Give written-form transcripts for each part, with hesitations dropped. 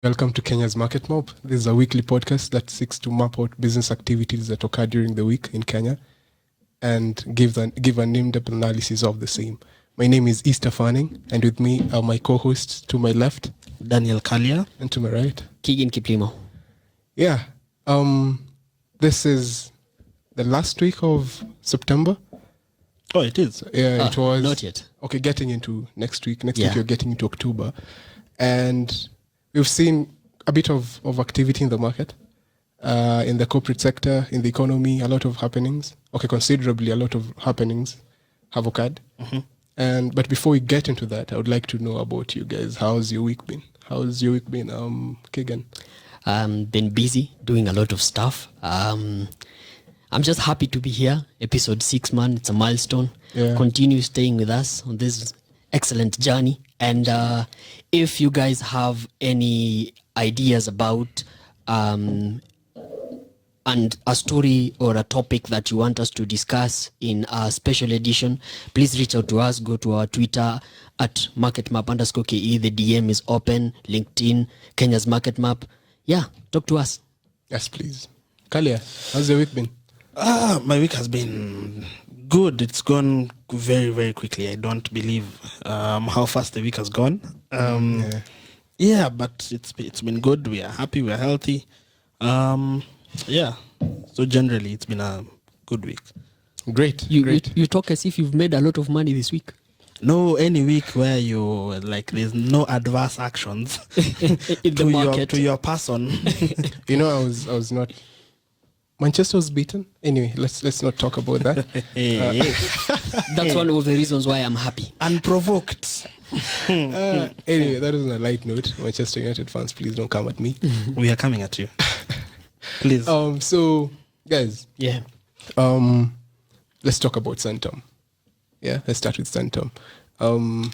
Welcome to Kenya's Market Mob. This is a weekly podcast that seeks to map out business activities that occur during the week in Kenya and give an in-depth analysis of the same. My name is Easter Fanning, and with me are my co-hosts. To my left, Daniel Kalia, and to my right, Keegan Kiplimo. Yeah, this is the last week of September. Oh, it is. Yeah, it was. Not yet. Okay, getting into next week. Next week you're getting into October, and we've seen a bit of activity in the market, in the corporate sector, in the economy, a lot of happenings. Okay, considerably a lot of happenings have occurred. Mm-hmm. But before we get into that, I would like to know about you guys. How's your week been? Keegan? Been busy doing a lot of stuff. I'm just happy to be here. Episode 6, man. It's a milestone. Yeah. Continue staying with us on this excellent journey. And if you guys have any ideas about and a story or a topic that you want us to discuss in a special edition, please reach out to us. Go to our Twitter at marketmap_KE. The DM is open. LinkedIn, Kenya's Market Map. Yeah, talk to us. Yes, please. Kalia, how's your week been? My week has been good. It's gone very, very quickly. I don't believe how fast the week has gone. Yeah, but it's been good. We are happy. We are healthy. Yeah. So generally, it's been a good week. Great. You talk as if you've made a lot of money this week. No, any week where you like there's no adverse actions in the market to your person. You know, I was not. Manchester was beaten. Anyway, let's not talk about that. That's one of the reasons why I'm happy. Unprovoked. Anyway, that is on a light note. Manchester United fans, please don't come at me. We are coming at you. Please. So guys, Yeah. Let's talk about Centum. Yeah, let's start with Centum.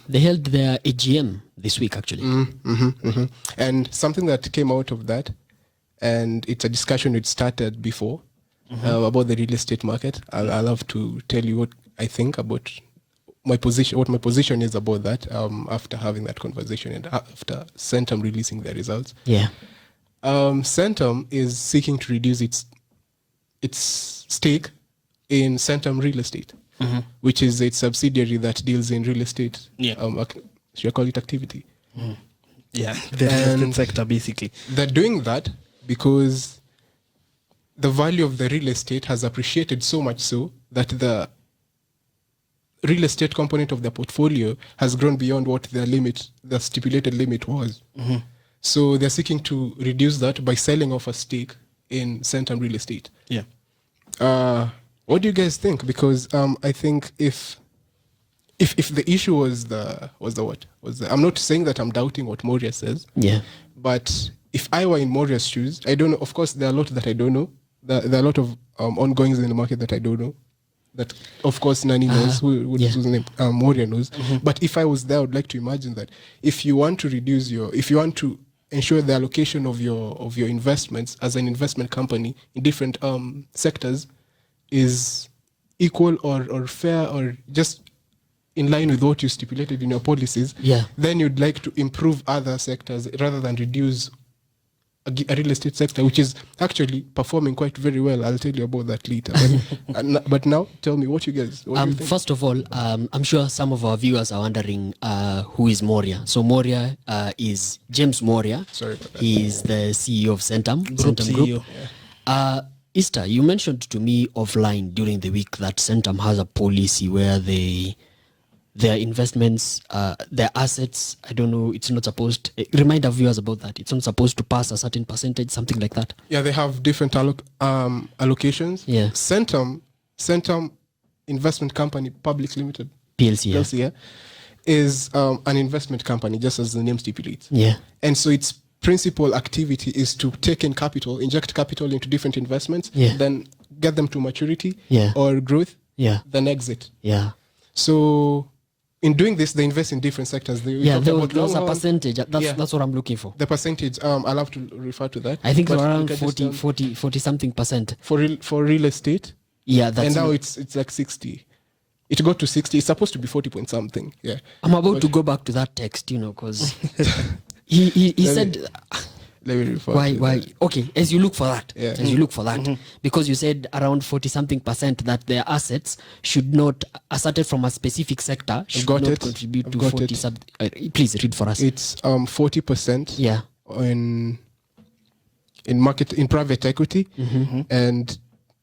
They held their AGM this week, actually. And something that came out of that, and it's a discussion which started before about the real estate market. I'll love to tell you what I think about my position, what my position is about that after having that conversation and after Centum releasing their results. Yeah. Centum is seeking to reduce its stake in Centum Real Estate, which is its subsidiary that deals in real estate. Yeah. Should I call it activity? Yeah, the real estate sector basically. They're doing that because the value of the real estate has appreciated so much so that the real estate component of the portfolio has grown beyond what the stipulated limit was. So they're seeking to reduce that by selling off a stake in Centum Real Estate. Yeah. What do you guys think? Because I think if the issue was I'm not saying that I'm doubting what Moria says. Yeah. But if I were in Moria's shoes, I don't know. Of course, there are a lot that I don't know. There are a lot of ongoings in the market that I don't know. That, of course, Nani knows, whose name Moria knows. But if I was there, I would like to imagine that if you want to ensure the allocation of your investments as an investment company in different sectors is equal or fair or just in line with what you stipulated in your policies, then you'd like to improve other sectors rather than reduce a real estate sector, which is actually performing quite very well. I'll tell you about that later. But now, tell me what do you think? First of all, I'm sure some of our viewers are wondering who is Moria. So Moria is James Moria. Sorry about that. He is the CEO of Centum Group. Yeah. Easter, you mentioned to me offline during the week that Centum has a policy where their investments, their assets, I don't know, it's not supposed remind our viewers about that. It's not supposed to pass a certain percentage, something like that. Yeah, they have different allocations. Yeah. Centum Investment Company Public Limited, PLC, yeah, is an investment company, just as the name stipulates. Yeah. And so its principal activity is to take in capital, inject capital into different investments, then get them to maturity or growth, then exit. Yeah. So in doing this, they invest in different sectors. There was a percentage. That's what I'm looking for. The percentage, I'll have to refer to that. I think it's around 40 something percent. For real estate? Yeah. That's and now it's like 60. It got to 60. It's supposed to be 40 point something. Yeah. I'm about to go back to that text, because he said Let me refer Why? to Why? that. Okay, as you look for that, Yeah. as you look for that, because you said around 40-something% that their assets should not, asserted from a specific sector, should got not it. contribute I've to got 40 it. sub. Please read for us. It's 40% Yeah. in private equity and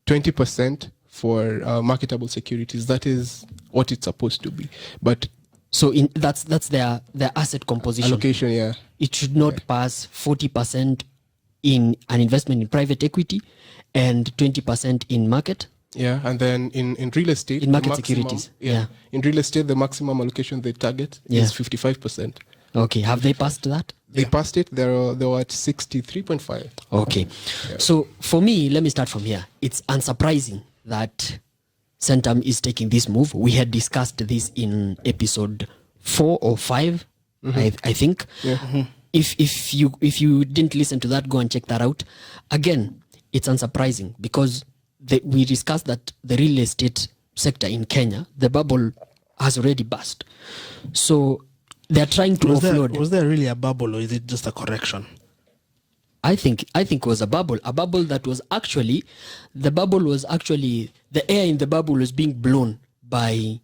20% for marketable securities. That is what it's supposed to be. But So that's their asset composition. allocation, yeah. It should not pass 40% in an investment in private equity and 20% in market. Yeah, and then in real estate, In market the maximum- securities, yeah. In real estate, the maximum allocation they target Yeah. is 55%. Okay, have they passed that? They passed it. They were at 63.5. Okay. So for me, let me start from here. It's unsurprising that Centum is taking this move. We had discussed this in episode 4 or 5, I think. Yeah. If you didn't listen to that, go and check that out. Again, it's unsurprising because we discussed that the real estate sector in Kenya, the bubble has already burst. So they're trying to offload. Was there really a bubble, or is it just a correction? I think it was a bubble that was actually, the air in the bubble was being blown by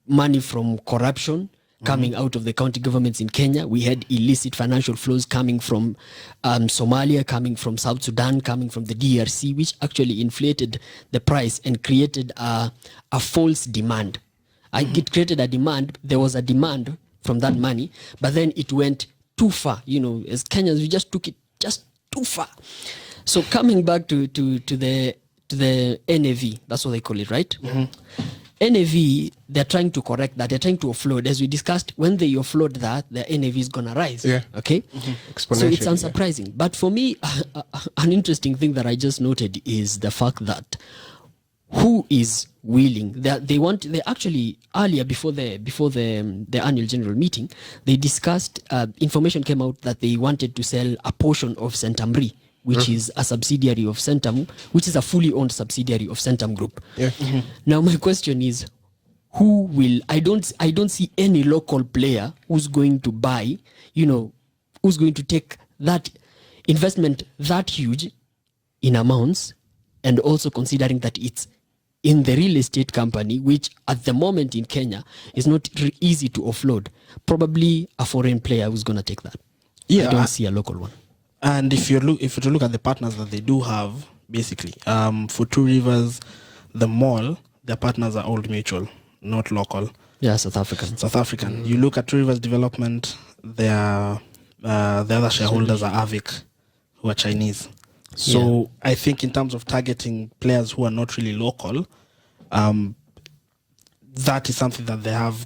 money from corruption coming out of the county governments in Kenya. We had illicit financial flows coming from Somalia, coming from South Sudan, coming from the DRC, which actually inflated the price and created a false demand. It created a demand. There was a demand from that money, but then it went too far. As Kenyans, we just took it just too far. So coming back to the NAV, that's what they call it, right? NAV, they're trying to correct that. They're trying to offload. As we discussed, when they offload that, the NAV is going to rise. Yeah. Okay? So it's Exponentially, unsurprising. But for me, an interesting thing that I just noted is the fact that who is willing, they actually earlier before the annual general meeting, they discussed, information came out that they wanted to sell a portion of Centum Re, which is a subsidiary of Centum, which is a fully owned subsidiary of Centum Group. Yeah. Now my question is, who will? I don't see any local player who's going to buy, who's going to take that investment that huge in amounts, and also considering that it's in the real estate company, which at the moment in Kenya is not easy to offload. Probably a foreign player who's going to take that. Yeah, I don't see a local one. And if you look at the partners that they do have, basically, for Two Rivers, the mall, their partners are Old Mutual, not local. Yeah, South African. You look at Two Rivers Development, the other shareholders are Avic, who are Chinese. So I think in terms of targeting players who are not really local, that is something that they have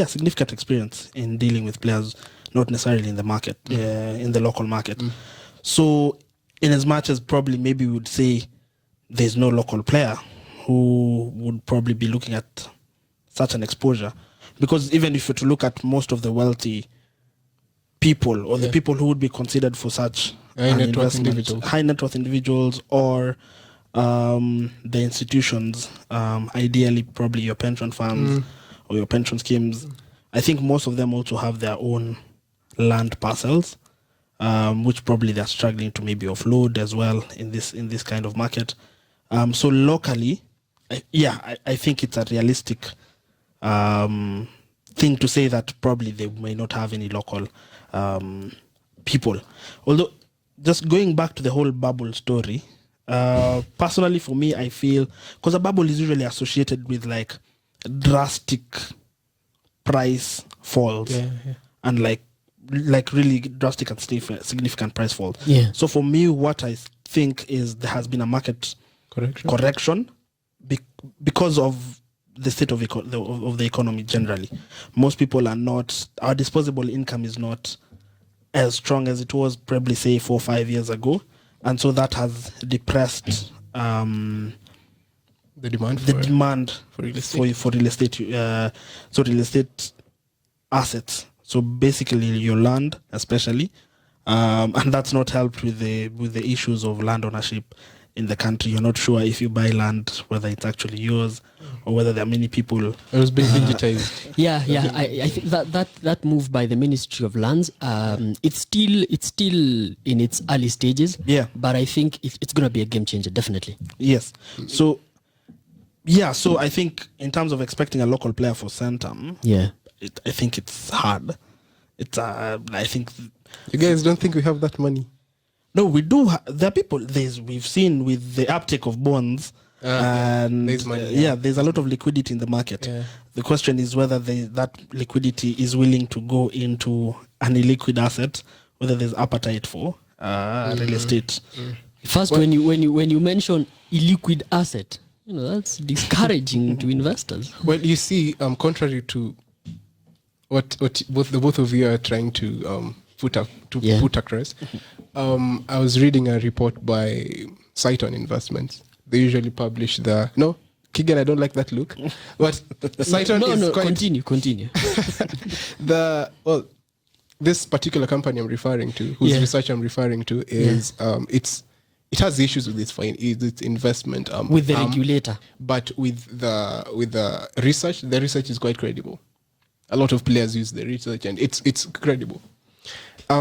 significant experience in dealing with players not necessarily in the market, in the local market. So in as much as probably maybe we would say there's no local player who would probably be looking at such an exposure, because even if you were to look at most of the wealthy people, or the people who would be considered for such high net worth individuals, or the institutions, ideally probably your pension funds or your pension schemes, I think most of them also have their own land parcels, which probably they're struggling to maybe offload as well in this kind of market. So locally, I think it's a realistic thing to say that probably they may not have any local people. Although, just going back to the whole bubble story, personally for me, I feel, because a bubble is usually associated with like drastic price falls, and like really drastic and significant price falls. Yeah. So for me, what I think is there has been a market correction because of the state of the economy generally. Most people are not, our disposable income is not as strong as it was probably say 4 or 5 years ago, and so that has depressed the demand for real estate. So real estate assets. So basically your land, especially, and that's not helped with the issues of land ownership in the country. You're not sure if you buy land whether it's actually yours or whether there are many people. It was being digitized. Yeah. I think that move by the Ministry of Lands, it's still in its early stages. Yeah. But I think it's going to be a game changer, definitely. Yes. So I think in terms of expecting a local player for Centum, I think it's hard. It's I think you guys don't think we have that money? No, we do. There are people. We've seen with the uptake of bonds, and there's money, there's a lot of liquidity in the market. Yeah. The question is whether that liquidity is willing to go into an illiquid asset, whether there's appetite for real estate. First, when you mention illiquid asset, that's discouraging to investors. Well, you see, contrary to what both of you are trying to put across, I was reading a report by Centum Investments. They usually publish Keegan, I don't like that look. But Centum is quite... Continue. This particular company I'm referring to, whose research I'm referring to, is it has issues with its investment with the regulator, but with the research is quite credible. A lot of players use the research, and it's credible.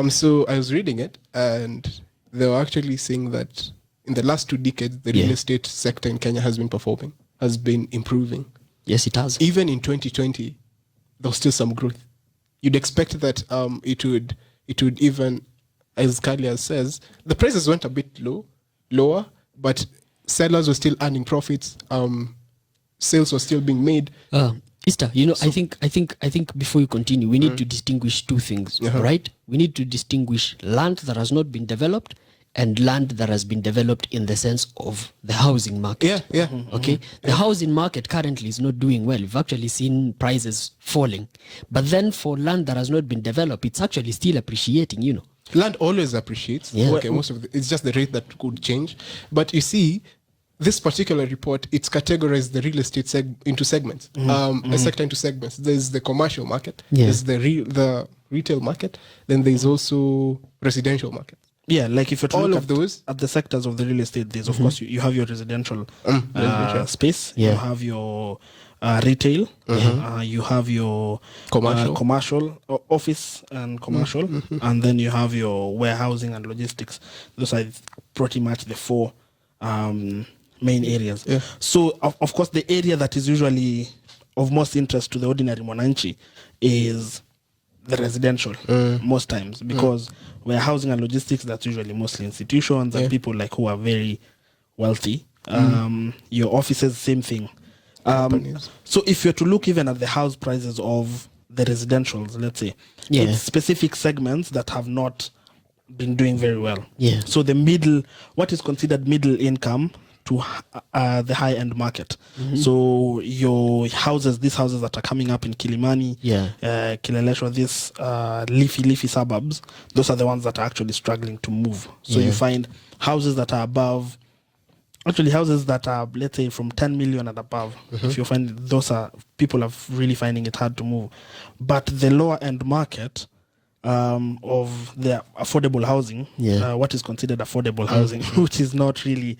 So I was reading it, and they were actually saying that in the last 2 decades, the real estate sector in Kenya has been improving. Yes, it has. Even in 2020, there was still some growth. You'd expect that it would even, as Kalia says, the prices went a bit lower, but sellers were still earning profits. Sales were still being made. Easter, I think before you continue, we need to distinguish 2 things, right? We need to distinguish land that has not been developed and land that has been developed in the sense of the housing market. Yeah. Okay? The housing market currently is not doing well. We've actually seen prices falling. But then for land that has not been developed, it's actually still appreciating, Land always appreciates. Yeah. Okay, it's just the rate that could change. But you see, this particular report, it's categorized the real estate into segments, a sector into segments. There's the commercial market, there's the retail market, then there's also residential market. Yeah, like if you're to all look of those at the sectors of the real estate, there's of course you have your residential space, you have your retail, you have your commercial office and commercial, and then you have your warehousing and logistics. Those are pretty much the 4 main areas. Yeah. So of course the area that is usually of most interest to the ordinary mwananchi is the residential most times, because warehousing and logistics, that's usually mostly institutions and people like who are very wealthy. Your offices, same thing. So if you're to look even at the house prices of the residentials, let's say, it's specific segments that have not been doing very well. Yeah. So what is considered middle income to the high-end market. So these houses that are coming up in Kilimani, Kileleshwa, these leafy suburbs, those are the ones that are actually struggling to move. So you find houses that are above, houses that are, let's say, from 10 million and above. If you find people are really finding it hard to move. But the lower-end market of the affordable housing, what is considered affordable housing, which is not really...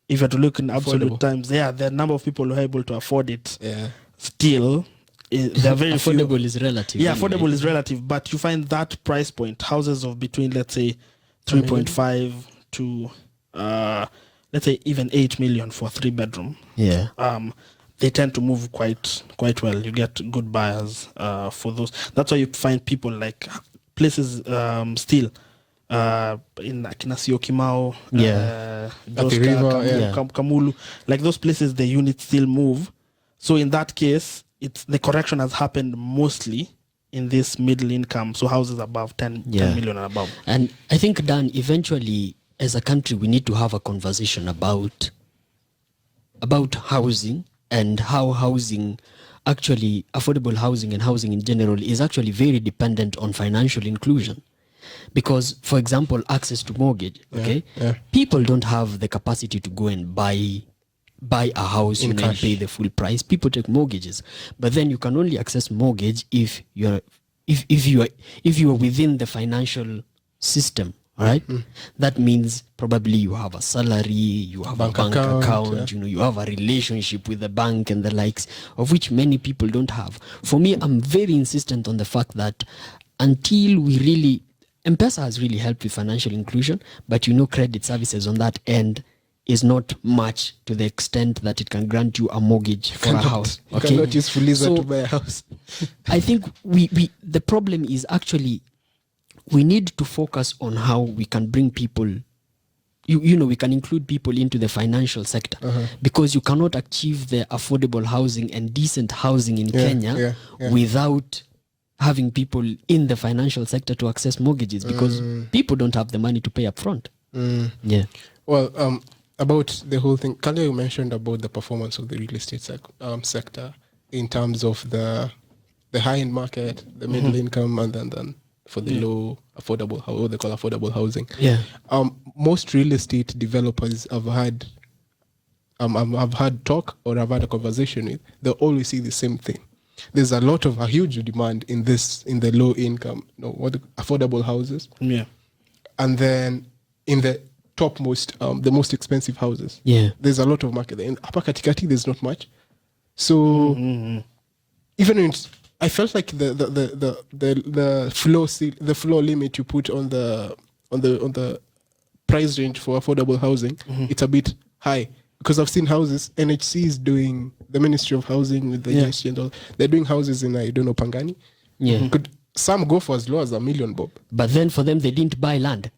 If you have to look in absolute terms, the number of people who are able to afford it still, they're very affordable few. Is relative. Yeah, affordable is relative, but you find that price point, houses of between, let's say, 3.5 to, let's say, even 8 million for a 3-bedroom. Yeah. They tend to move quite well. You get good buyers for those. That's why you find people like places still. In Kinasio Kimau, Kamulu, like those places, the units still move. So in that case, the correction has happened mostly in this middle income, so houses above 10 million and above. And I think, Dan, eventually, as a country, we need to have a conversation about housing and how housing, actually affordable housing and housing in general, is actually very dependent on financial inclusion. Because, for example, access to mortgage, people don't have the capacity to go and buy a house and pay the full price. People take mortgages, but then you can only access mortgage if you are within the financial system All right. That means probably you have a salary, you have a bank account, you have a relationship with the bank and the likes, of which many people don't have. For me, I'm very insistent on the fact that until we really, M-Pesa has really helped with financial inclusion, but credit services on that end is not much to the extent that it can grant you a mortgage for a house. You cannot use Fuliza to buy a house. I think the problem is actually we need to focus on how we can bring people, we can include people into the financial sector, because you cannot achieve the affordable housing and decent housing in Kenya without having people in the financial sector to access mortgages, because people don't have the money to pay up front. Yeah. Well, about the whole thing, Kalia, you mentioned about the performance of the real estate sector in terms of the high-end market, the middle income, and then for the low affordable, what they call affordable housing. Yeah. Most real estate developers I've had talk or I've had a conversation with, they always see the same thing. There's a huge demand in the low income, affordable houses. Yeah. And then in the topmost, the most expensive houses. Yeah. There's a lot of market there. In Hapa Katikati, there's not much. So even when I felt like the floor limit you put on the price range for affordable housing, it's a bit high, because I've seen houses NHC is doing, the Ministry of Housing with the GST and all, they're doing houses in Pangani. Yeah. Could some go for as low as $1 million, Bob? But then for them, they didn't buy land.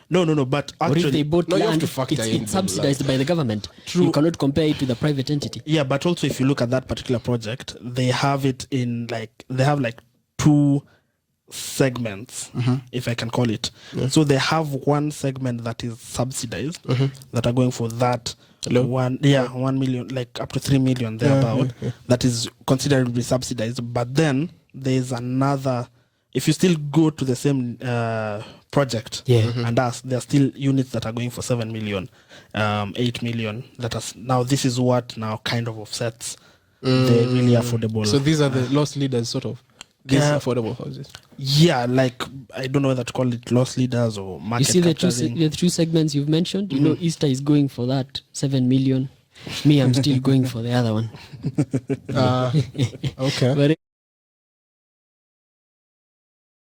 No, but Or if actually, they bought you have land, to factor in it's the subsidized by the government. True. You cannot compare it with a private entity. yeah, but also if you look at that particular project, they have it in they have two segments, if I can call it. So they have one segment that is subsidized, that are going for that Hello? 1 million, up to 3 million thereabout, that is considered to be subsidized. But then there's another, if you still go to the same project and us, there are still units that are going for 7 million, 8 million. Now this is what now kind of offsets the really affordable. So these are the loss leaders, sort of. These affordable houses. Yeah, I don't know whether to call it loss leaders or market You see the capturing. two segments you've mentioned? Easter is going for that 7 million. Me, I'm still going for the other one. Okay. But